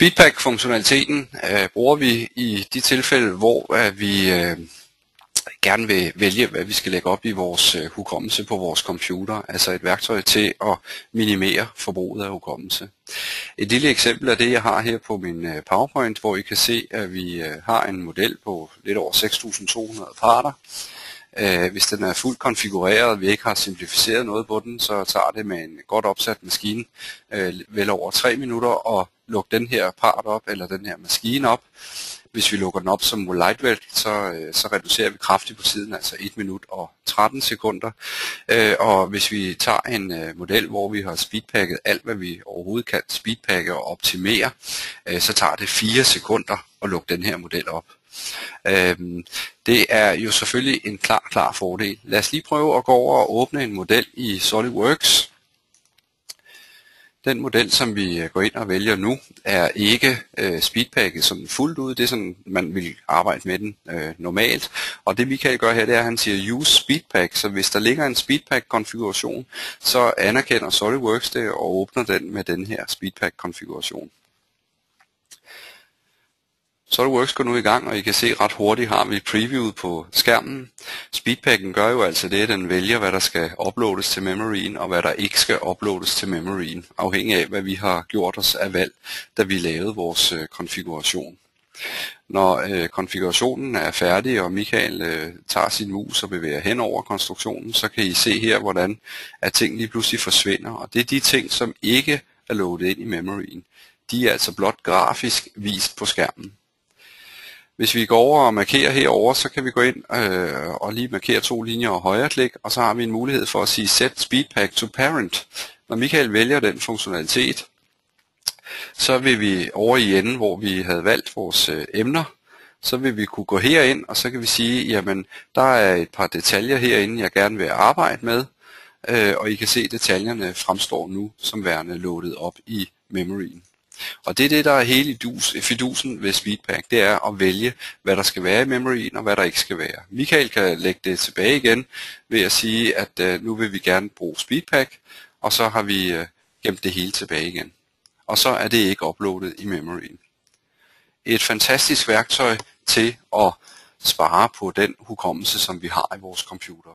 Speedpack-funktionaliteten bruger vi i de tilfælde, hvor vi gerne vil vælge, hvad vi skal lægge op i vores hukommelse på vores computer, altså et værktøj til at minimere forbruget af hukommelse. Et lille eksempel er det, jeg har her på min PowerPoint, hvor I kan se, at vi har en model på lidt over 6.200 parter. Hvis den er fuldt konfigureret, og vi ikke har simplificeret noget på den, så tager det med en godt opsat maskine vel over 3 minutter at lukke den her part op, eller den her maskine op. Hvis vi lukker den op som lightweight, så reducerer vi kraftigt på tiden, altså 1 minut og 13 sekunder. Og hvis vi tager en model, hvor vi har speedpacket alt, hvad vi overhovedet kan speedpacke og optimere, så tager det 4 sekunder at lukke den her model op. Det er jo selvfølgelig en klar fordel. Lad os lige prøve at gå over og åbne en model i SolidWorks. Den model, som vi går ind og vælger nu, er ikke speedpacket sådan fuldt ud. Det er sådan, man vil arbejde med den normalt. Og det Michael gør her, det er, at han siger use speedpack. Så hvis der ligger en speedpack-konfiguration, så anerkender SolidWorks det og åbner den med den her speedpack-konfiguration. SolidWorks går nu i gang, og I kan se ret hurtigt har vi previewet på skærmen. Speedpacken gør jo altså det, at den vælger, hvad der skal uploades til memoryen, og hvad der ikke skal uploades til memoryen, afhængig af, hvad vi har gjort os af valg, da vi lavede vores konfiguration. Når konfigurationen er færdig, og Michael tager sin mus og bevæger hen over konstruktionen, så kan I se her, hvordan at ting lige pludselig forsvinder. Og det er de ting, som ikke er loadet ind i memoryen. De er altså blot grafisk vist på skærmen. Hvis vi går over og markerer herover, så kan vi gå ind og lige markere 2 linjer og højreklik, og så har vi en mulighed for at sige Set Speedpack to Parent. Når Michael vælger den funktionalitet, så vil vi over i enden, hvor vi havde valgt vores emner, så vil vi kunne gå herind, og så kan vi sige, jamen der er et par detaljer herinde, jeg gerne vil arbejde med, og I kan se, at detaljerne fremstår nu som værende loadet op i memoryen. Og det er det, der er hele fidusen ved Speedpack, det er at vælge, hvad der skal være i memoryen, og hvad der ikke skal være. Michael kan lægge det tilbage igen ved at sige, at nu vil vi gerne bruge Speedpack, og så har vi gemt det hele tilbage igen. Og så er det ikke uploadet i memoryen. Et fantastisk værktøj til at spare på den hukommelse, som vi har i vores computer.